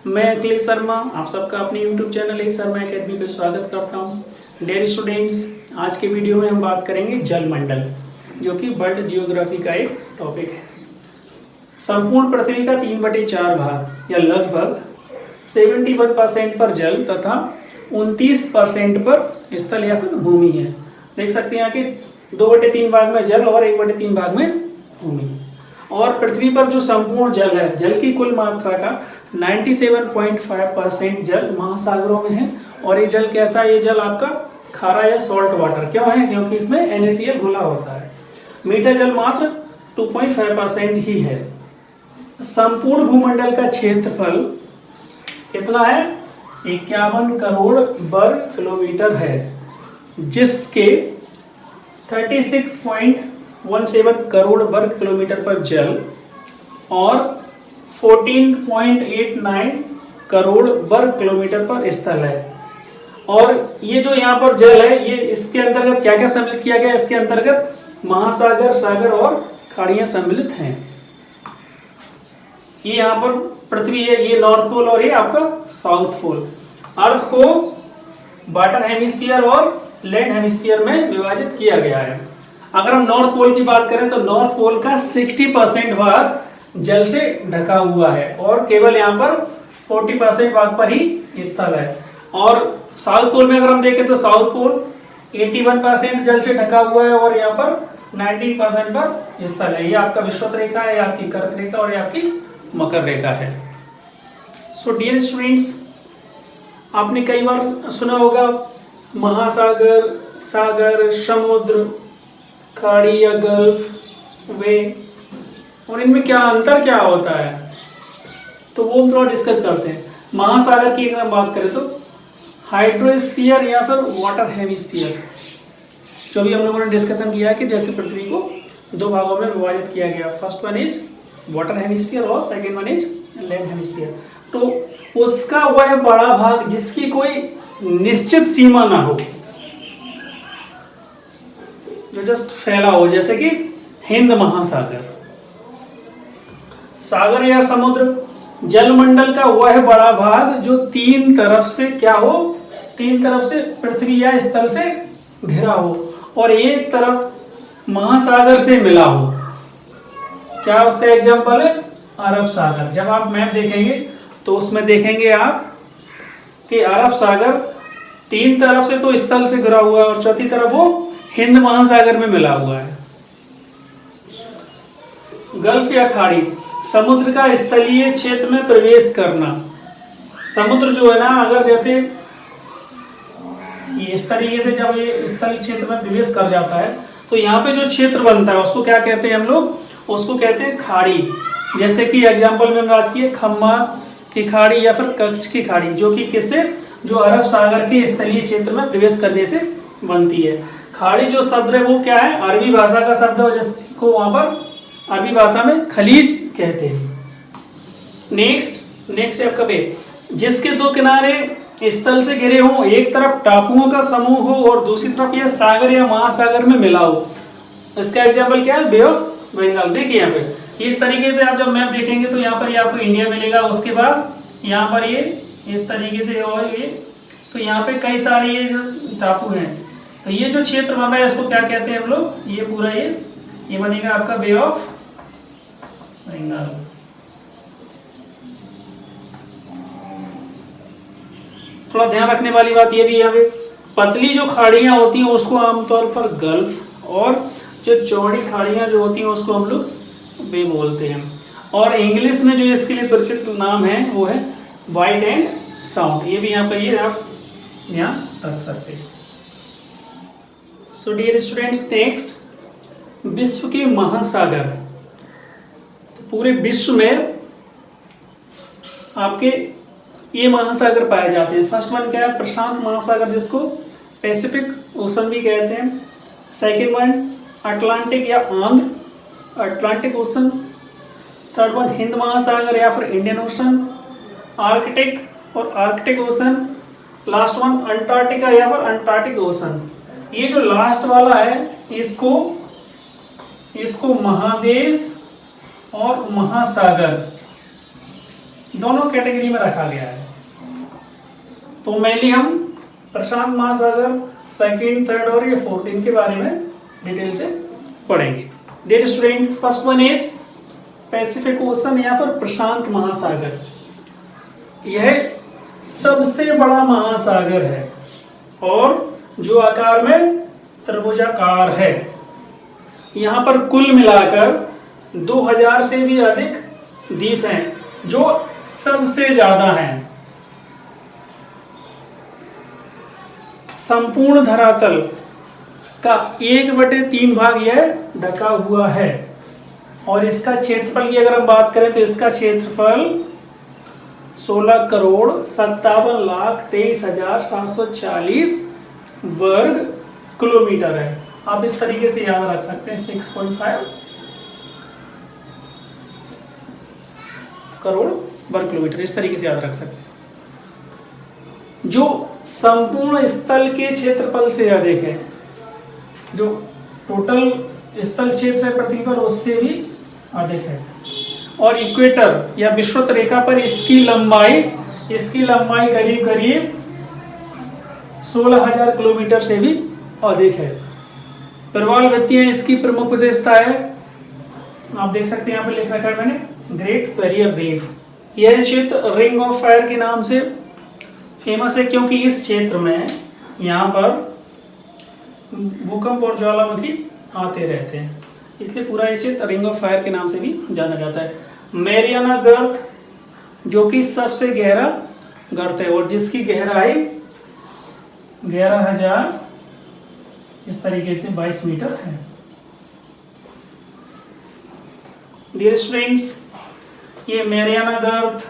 मैं अखिलेश शर्मा आप सबका अपने YouTube चैनल ए शर्मा एकेडमी पे स्वागत करता हूँ। डियर स्टूडेंट्स, आज के वीडियो में हम बात करेंगे जलमंडल, जो कि वर्ल्ड जियोग्राफी का एक टॉपिक है। संपूर्ण पृथ्वी का 3/4 भाग या लगभग 71% पर जल तथा 29% पर स्थल या फिर भूमि है। देख सकते हैं कि 2/3 भाग में जल और 1/3 भाग में भूमि। और पृथ्वी पर जो संपूर्ण जल है, जल की कुल मात्रा का 97.5% जल महासागरों में है। और ये जल कैसा है? ये जल आपका खारा या सॉल्ट वाटर क्यों है? क्योंकि इसमें NaCl घुला होता है। मीठा जल मात्र 2.5% ही है। संपूर्ण भूमंडल का क्षेत्रफल कितना है? 51 करोड़ वर्ग किलोमीटर है, जिसके 36.17 करोड़ वर्ग किलोमीटर पर जल और 14.89 करोड़ वर्ग किलोमीटर पर स्थल है। और ये जो यहाँ पर जल है, ये इसके अंतर्गत क्या क्या सम्मिलित किया गया? इसके अंतर्गत महासागर, सागर और खाड़ियां सम्मिलित हैं। ये यहाँ पर पृथ्वी है, ये नॉर्थ पोल और ये आपका साउथ पोल। अर्थ को वाटर हेमिस्फीयर और लैंड हेमिस्फीयर में विभाजित किया गया है। अगर हम नॉर्थ पोल की बात करें तो नॉर्थ पोल का 60% भाग जल से ढका हुआ है और केवल यहाँ पर 40% भाग पर ही स्थल है। और साउथ पोल में अगर हम देखें तो साउथ पोल 81% जल से ढका हुआ है और यहाँ पर 19% पर स्थल है। ये आपका विषुवत रेखा है, आपकी कर्क रेखा और ये आपकी मकर रेखा है। सो डियर स्टूडेंट्स, आपने कई बार सुना होगा महासागर, सागर, समुद्र, खाड़ी या गल्फ, वे, और इनमें क्या अंतर क्या होता है, तो वो हम थोड़ा डिस्कस करते हैं। महासागर की अगर हम बात करें तो हाइड्रोस्फीयर या फिर वाटर हेमिस्फीयर, जो भी हम लोगों ने डिस्कशन किया है कि जैसे पृथ्वी को 2 भागों में विभाजित किया गया। First one is water hemisphere और second one is land hemisphere. तो उसका वह बड़ा भाग जिसकी कोई निश्चित सीमा ना हो, जो जस्ट फैला हो, जैसे कि हिंद महासागर। सागर या समुद्र, जलमंडल का वह बड़ा भाग जो 3 तरफ से क्या हो? 3 तरफ से पृथ्वी या स्थल से घिरा हो और एक तरफ महासागर से मिला हो। क्या उसका एग्जांपल है? अरब सागर। जब आप मैप देखेंगे तो उसमें देखेंगे आप कि अरब सागर 3 तरफ से तो स्थल से घिरा हुआ है और चौथी तरफ वो हिंद महासागर में मिला हुआ है। गल्फ या खाड़ी, समुद्र का स्थलीय क्षेत्र में प्रवेश करना। समुद्र जो है ना, अगर जैसे ये इस तरीके से जब ये स्थलीय क्षेत्र में प्रवेश कर जाता है तो यहाँ पे जो क्षेत्र बनता है उसको क्या कहते हैं हम लोग? उसको कहते हैं खाड़ी। जैसे कि एग्जांपल में बात की खम्मा की खाड़ी या फिर कच्छ की खाड़ी, जो कि किससे? जो अरब सागर के स्थलीय क्षेत्र में प्रवेश करने से बनती है। खाड़ी जो शब्द है वो क्या है? अरबी भाषा का शब्द है, जिसको वहां पर अरबी भाषा में खलीज कहते हैं। नेक्स्ट है आपका पे, जिसके 2 किनारे स्थल से घिरे हों, एक तरफ टापुओं का समूह हो और दूसरी तरफ यह सागर या महासागर में मिला हो। इसका एग्जांपल क्या है? बे ऑफ बंगाल। देखिए यहाँ पे इस तरीके से आप जब मैप देखेंगे तो यहाँ पर ये आपको इंडिया मिलेगा। उसके बाद यहाँ पर ये इस तरीके से और ये, तो यहाँ पे कई सारे ये जो टापू हैं, तो ये जो क्षेत्र बन रहा है इसको क्या कहते हैं हम लोग? ये पूरा ये बनेगा आपका बे ऑफ बंगाल। थोड़ा ध्यान रखने वाली बात ये भी यहाँ पे, पतली जो खाड़ियां होती हैं उसको आमतौर पर गल्फ और जो चौड़ी खाड़ियां जो होती हैं उसको हम लोग बे बोलते हैं। और इंग्लिश में जो इसके लिए परिचित नाम है वो है वाइड एंड साउंड। ये भी यहाँ पर ये आप यहाँ रख सकते हैं। सो डियर स्टूडेंट्स, नेक्स्ट विश्व के महासागर। तो पूरे विश्व में आपके ये महासागर पाए जाते हैं। फर्स्ट वन क्या है? प्रशांत महासागर, जिसको पैसिफिक ओशन भी कहते हैं। सेकेंड वन अटलांटिक या Andhra Atlantic ocean. Third one Hind महासागर या फिर इंडियन ओशन। आर्कटिक और Arctic ocean. Last one Antarctica या फिर अंटार्कटिक ओशन। ये जो लास्ट वाला है इसको महादेश और महासागर दोनों कैटेगरी में रखा गया है। तो मेनली हम प्रशांत महासागर सेकंड, थर्ड और ये फोर्थ, इनके बारे में डिटेल से पढ़ेंगे। Dear student, first one is Pacific Ocean या फिर प्रशांत महासागर। यह सबसे बड़ा महासागर है और जो आकार में त्रिभुजाकार है। यहाँ पर कुल मिलाकर 2000 से भी अधिक द्वीप हैं जो सबसे ज्यादा हैं। संपूर्ण धरातल का 1/3 भाग यह ढका हुआ है और इसका क्षेत्रफल की अगर हम बात करें तो इसका क्षेत्रफल 16,57,23,740 वर्ग किलोमीटर है। आप इस तरीके से याद रख सकते हैं, 6.5 करोड़ वर्ग किलोमीटर, इस तरीके से याद रख सकते हैं, जो संपूर्ण स्थल के क्षेत्रफल से अधिक है। जो टोटल स्थल क्षेत्र है पृथ्वी पर उससे भी अधिक है। और इक्वेटर या विषुवत रेखा पर इसकी लंबाई करीब करीब 16,000 किलोमीटर से भी अधिक है। प्रवाल वृत्तियां इसकी प्रमुख विशेषता है, आप देख सकते हैं यहाँ पर लिख रखा है मैंने, ग्रेट बैरियर रीफ। यह क्षेत्र रिंग ऑफ फायर के नाम से फेमस है क्योंकि इस क्षेत्र में यहाँ पर भूकंप और ज्वालामुखी आते रहते हैं, इसलिए पूरा ये क्षेत्र रिंग ऑफ फायर के नाम से भी जाना जाता है। मैरियाना गर्त जो कि सबसे गहरा गर्त है और जिसकी गहराई 11,000 इस तरीके से 22 मीटर है। डियर स्टूडेंट्स, ये मैरियाना गर्त,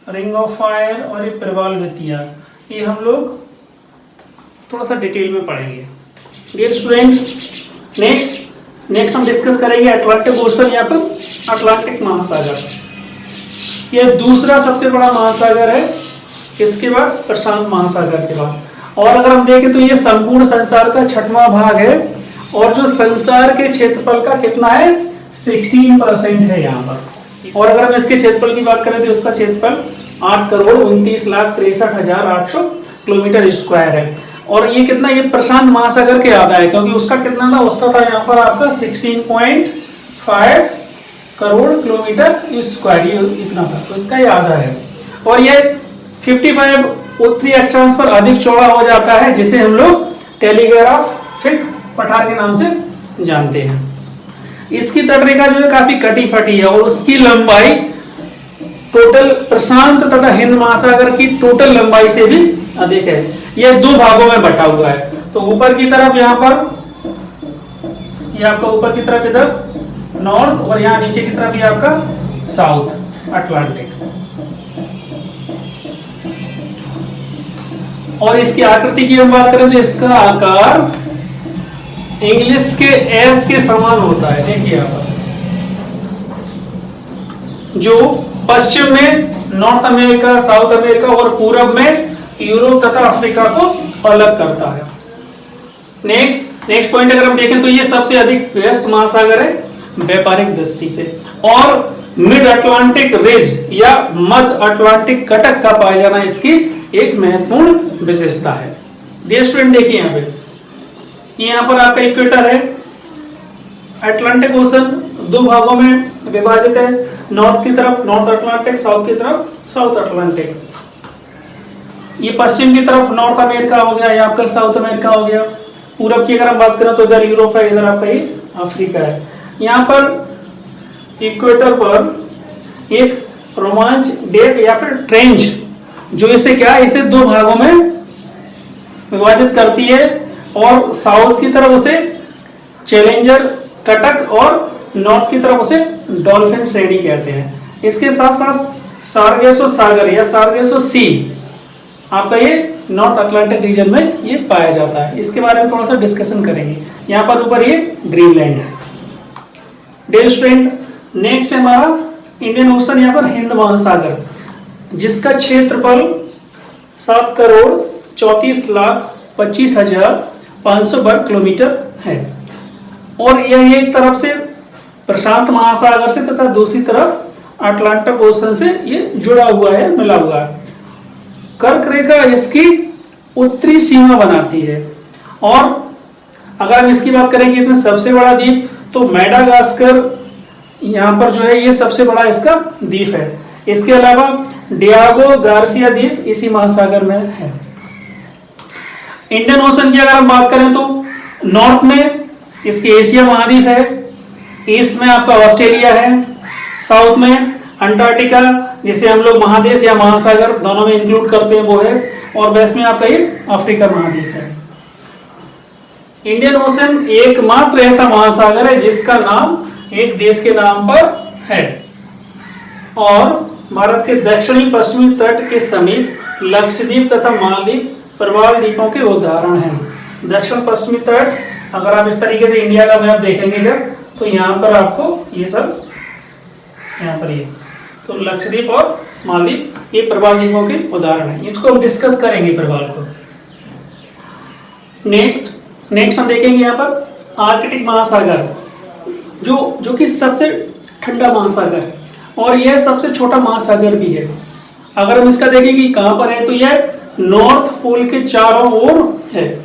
रिंग ऑफ फायर और ये प्रवाल वृत्तियां, ये हम लोग थोड़ा सा डिटेल में पढ़ेंगे। डियर स्टूडेंट, नेक्स्ट हम डिस्कस करेंगे अटलांटिक ओशन या फिर अटलांटिक महासागर। यह दूसरा सबसे बड़ा महासागर है, किसके बाद? प्रशांत महासागर के बाद। और अगर हम देखें तो ये संपूर्ण संसार का 6वां भाग है और जो संसार के क्षेत्रफल का कितना है? 16% है यहाँ पर। और अगर हम इसके क्षेत्रफल की बात करें तो इसका क्षेत्रफल 8,29,63,800 किलोमीटर स्क्वायर है। और ये कितना? ये प्रशांत महासागर के आधा है क्योंकि उसका कितना था? उसका था यहाँ पर आपका 16.5 करोड़ किलोमीटर स्क्वायर, ये इतना था, तो इसका ये आधा है। और ये 55 उत्तरी अक्षांश पर अधिक चौड़ा हो जाता है, जिसे हम लोग टेलीग्राफिक पठार के नाम से जानते हैं। इसकी तटरेखा जो है काफी कटी फटी है और उसकी लंबाई टोटल प्रशांत तथा हिंद महासागर की टोटल लंबाई से भी अधिक है। यह 2 भागों में बटा हुआ है। तो ऊपर की तरफ यहाँ पर ये आपका ऊपर की तरफ इधर नॉर्थ और यहाँ नीचे की तरफ ये आपका साउथ अटलांटिक। और इसकी आकृति की हम बात करें तो इसका आकार इंग्लिश के एस के समान होता है। देखिए यहाँ पर जो पश्चिम में नॉर्थ अमेरिका, साउथ अमेरिका और पूरब में यूरोप तथा अफ्रीका को अलग करता है। नेक्स्ट पॉइंट अगर हम देखें तो ये सबसे अधिक व्यस्त महासागर है व्यापारिक दृष्टि से। और मिड अटलांटिक रिज या मध्य अटलांटिक कटक का पाया जाना इसकी एक महत्वपूर्ण विशेषता है। डियर स्टूडेंट, देखिए यहाँ पे, यहाँ पर आपका इक्वेटर है। अटलांटिक ओशन 2 भागों में विभाजित है, नॉर्थ की तरफ नॉर्थ अटलांटिक, साउथ की तरफ साउथ अटलांटिक। ये पश्चिम की तरफ नॉर्थ अमेरिका हो गया, ये आपका साउथ अमेरिका हो गया। पूरब की अगर हम बात करें तो इधर यूरोप है, इधर आपका ये अफ्रीका है। यहाँ पर इक्वेटर पर एक रोमांच डेफ या फिर ट्रेंच जो इसे क्या है, इसे 2 भागों में विभाजित करती है और साउथ की तरफ उसे चैलेंजर कटक और नॉर्थ की तरफ उसे डॉल्फिन श्रेणी कहते हैं। इसके साथ साथ सार्गेसो सागर या सार्गेसो सी आपका ये नॉर्थ अटलांटिक रीजन में ये पाया जाता है। इसके बारे में थोड़ा सा डिस्कशन करेंगे। यहाँ पर ऊपर ये ग्रीनलैंड है। डियर स्टूडेंट, नेक्स्ट है हमारा इंडियन ओशन यहाँ पर हिंद महासागर, जिसका क्षेत्रफल 7,34,25,500 वर्ग किलोमीटर है। और यह एक तरफ से प्रशांत महासागर से तथा दूसरी तरफ अटलांटिक ओशन से ये जुड़ा हुआ है, मिला हुआ है। कर्क रेखा इसकी उत्तरी सीमा बनाती है। और अगर हम इसकी बात करें कि इसमें सबसे बड़ा द्वीप तो मेडागास्कर यहाँ पर जो है ये सबसे बड़ा इसका द्वीप है। इसके अलावा डियागो गार्सिया द्वीप इसी महासागर में है। इंडियन ओशन की अगर हम बात करें तो नॉर्थ में इसकी एशिया महाद्वीप है, ईस्ट में आपका ऑस्ट्रेलिया है, साउथ में अंटार्कटिका जिसे हम लोग महादेश या महासागर दोनों में इंक्लूड करते हैं वो है, और वेस्ट में आपका ये अफ्रीका महाद्वीप है। इंडियन ओशन एकमात्र ऐसा महासागर है जिसका नाम एक देश के नाम पर है, और भारत के दक्षिणी पश्चिमी तट के समीप लक्षद्वीप तथा मालदीव प्रवाल द्वीपों के उदाहरण हैं। दक्षिण पश्चिमी तट अगर आप इस तरीके से इंडिया का मैप देखेंगे जब, तो यहाँ पर आपको ये सब, यहाँ पर ये तो लक्षद्वीप और मालदीव ये प्रवाल द्वीपों के उदाहरण हैं। इसको हम डिस्कस करेंगे प्रवाल को। नेक्स्ट हम देखेंगे यहाँ पर आर्कटिक महासागर, जो कि सबसे ठंडा महासागर है और यह सबसे छोटा महासागर भी है। अगर हम इसका देखें कि कहाँ पर है तो यह नॉर्थ पोल के चारों ओर है,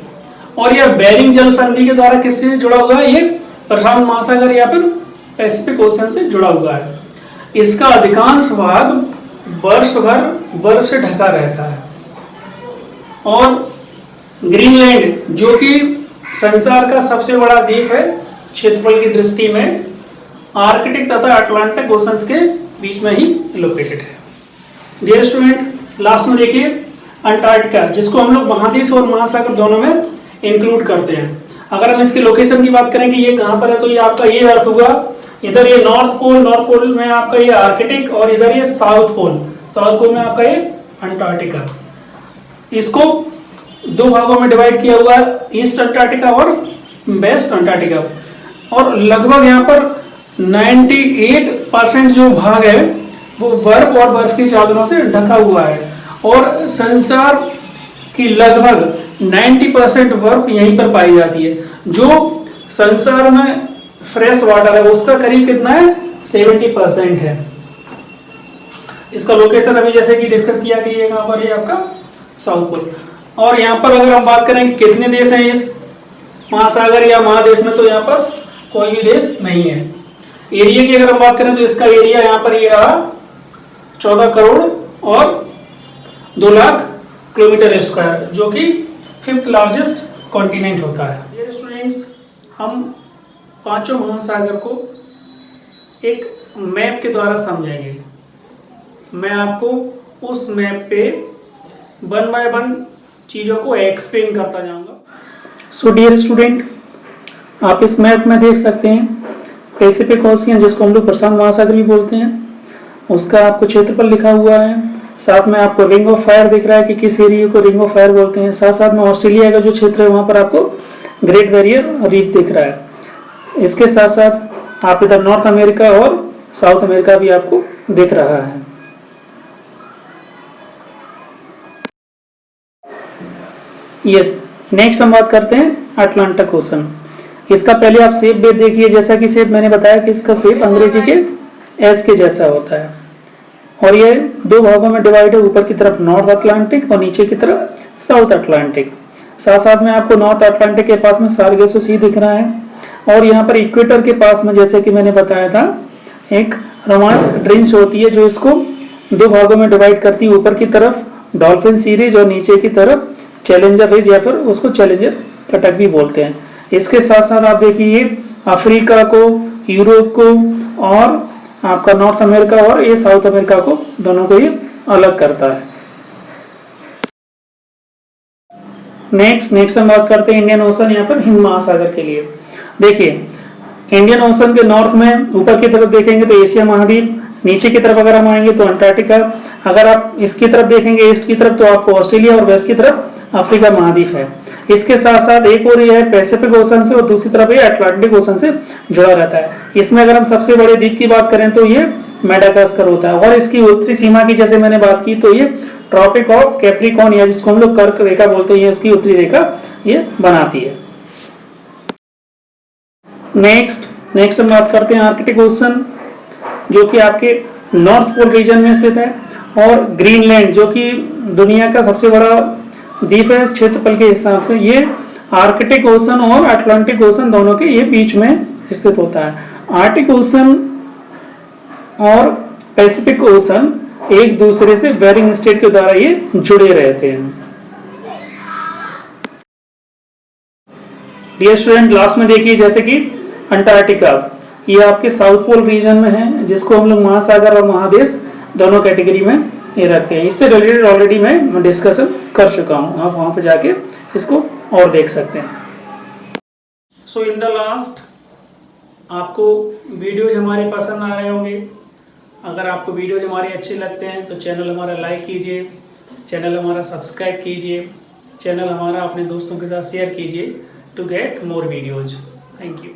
और यह बेरिंग जल संधि के द्वारा किससे जुड़ा हुआ है, ये प्रशांत महासागर या फिर पैसिफिक ओशन से जुड़ा हुआ है। इसका अधिकांश भाग वर्ष भर बर्फ से ढका रहता है, और ग्रीनलैंड जो कि संसार का सबसे बड़ा द्वीप है क्षेत्रफल की दृष्टि में, आर्कटिक तथा अटलांटिक ओशंस के बीच में ही लोकेटेड है। डियर स्टूडेंट, लास्ट में देखिए अंटार्कटिका, जिसको हम लोग महादेश और महासागर दोनों में इंक्लूड करते हैं। अगर हम इसके लोकेशन की बात करें कि ये कहाँ पर है तो ये आपका ये अर्थ हुआ, इधर ये नॉर्थ पोल में आपका ये आर्कटिक, और इधर ये साउथ पोल में आपका ये अंटार्कटिका। इसको दो भागों में डिवाइड किया हुआ है, ईस्ट अंटार्कटिका और वेस्ट अंटार्कटिका, और लगभग यहाँ पर 98% जो भाग है वो बर्फ और बर्फ की चादरों से ढका हुआ है, और संसार की लगभग 90% बर्फ यहीं पर पाई जाती है। जो संसार में फ्रेश वाटर है उसका करीब कितना है, 70% है। इसका लोकेशन अभी जैसे कि डिस्कस किया कि ये कहाँ पर है आपका साउथ पोल। और यहाँ पर अगर हम बात करें कि कितने देश हैं इस महासागर या महादेश में, तो यहाँ पर कोई भी देश नहीं है। एरिया की अगर हम बात करें तो इसका एरिया यहाँ पर ये रहा 14 करोड़ और 2 लाख किलोमीटर स्क्वायर, जो कि 5th लार्जेस्ट कॉन्टिनेंट होता है। डियर स्टूडेंट्स, हम पांचों महासागर को एक मैप के द्वारा समझेंगे। मैं आपको उस मैप पे 1 बाय 1 चीज़ों को एक्सप्लेन करता जाऊंगा। सो डियर स्टूडेंट, आप इस मैप में देख सकते हैं पैसिफिक ओशियन, जिसको हम लोग प्रशांत महासागर भी बोलते हैं, उसका आपको क्षेत्रफल लिखा हुआ है। साथ में आपको रिंग ऑफ फायर दिख रहा है कि किस एरिया को रिंग ऑफ फायर बोलते हैं। साथ साथ में ऑस्ट्रेलिया का जो क्षेत्र है वहाँ पर आपको ग्रेट बैरियर रीफ दिख रहा है। इसके साथ साथ आप इधर नॉर्थ अमेरिका और साउथ अमेरिका भी आपको दिख रहा है। यस, नेक्स्ट हम बात करते हैं अटलांटिक ओशन। इसका पहले आप शेप बेस देखिए, जैसा कि शेप मैंने बताया कि इसका शेप अंग्रेजी के एस के जैसा होता है, और ये 2 भागों में डिवाइड है, ऊपर की तरफ नॉर्थ अटलांटिक और नीचे की तरफ साउथ अटलांटिक। साथ साथ में आपको नॉर्थ अटलांटिक के पास में सार्गेसो सी दिख रहा है, और यहाँ पर इक्वेटर के पास में जैसे कि मैंने बताया था एक रोमांस ट्रेंच होती है जो इसको 2 भागों में डिवाइड करती है, यूरोप की तरफ डॉल्फिन सीरीज और नीचे की तरफ चैलेंजर रिज या फिर उसको चैलेंजर कटक भी बोलते हैं। इसके साथ साथ आप देखिए अफ्रीका को, यूरोप को और आपका नॉर्थ अमेरिका और ये साउथ अमेरिका को, दोनों को ये अलग करता है। नेक्स्ट हम बात करते हैं इंडियन ओशन, यहाँ पर हिंद महासागर के लिए। देखिए इंडियन ओशन के नॉर्थ में ऊपर की तरफ देखेंगे तो एशिया महाद्वीप, नीचे की तरफ अगर हम आएंगे तो अंटार्कटिका, अगर आप इसकी तरफ देखेंगे ईस्ट की तरफ तो आपको ऑस्ट्रेलिया और वेस्ट की तरफ अफ्रीका महाद्वीप है। इसके साथ साथ एक और ये है पैसिफिक ओशन से और दूसरी तरफ ये अटलांटिक ओशन से जुड़ा रहता है। इसमें अगर हम सबसे बड़े द्वीप की बात करें तो ये मेडागास्कर होता है, और इसकी उत्तरी सीमा की जैसे मैंने बात की तो ये ट्रॉपिक ऑफ कैप्रिकॉर्न या जिसको हम लोग कर्क रेखा बोलते हैं, इसकी उत्तरी रेखा ये बनाती है। नेक्स्ट हम बात करते हैं आर्कटिक ओशन, जो कि आपके नॉर्थ पोल रीजन में स्थित है। और ग्रीनलैंड जो कि दुनिया का सबसे बड़ा द्वीप है क्षेत्रफल के हिसाब से, ये आर्कटिक ओशन और अटलांटिक ओशन दोनों के ये बीच में स्थित होता है। आर्कटिक ओशन और पैसिफिक ओशन एक दूसरे से बेरिंग स्ट्रेट के द्वारा ये जुड़े रहते हैं। डियर स्टूडेंट, लास्ट में देखिए जैसे कि अंटार्कटिका, ये आपके साउथ पोल रीजन में है, जिसको हम लोग महासागर और महादेश दोनों कैटेगरी में ये रखते हैं। इससे रिलेटेड ऑलरेडी मैं डिस्कशन कर चुका हूँ, आप वहाँ पे जाके इसको और देख सकते हैं। सो इन द लास्ट, आपको वीडियोज हमारे पसंद आ रहे होंगे। अगर आपको वीडियोज हमारे अच्छे लगते हैं तो चैनल हमारा लाइक कीजिए, चैनल हमारा सब्सक्राइब कीजिए, चैनल हमारा अपने दोस्तों के साथ शेयर कीजिए to get more videos. Thank you.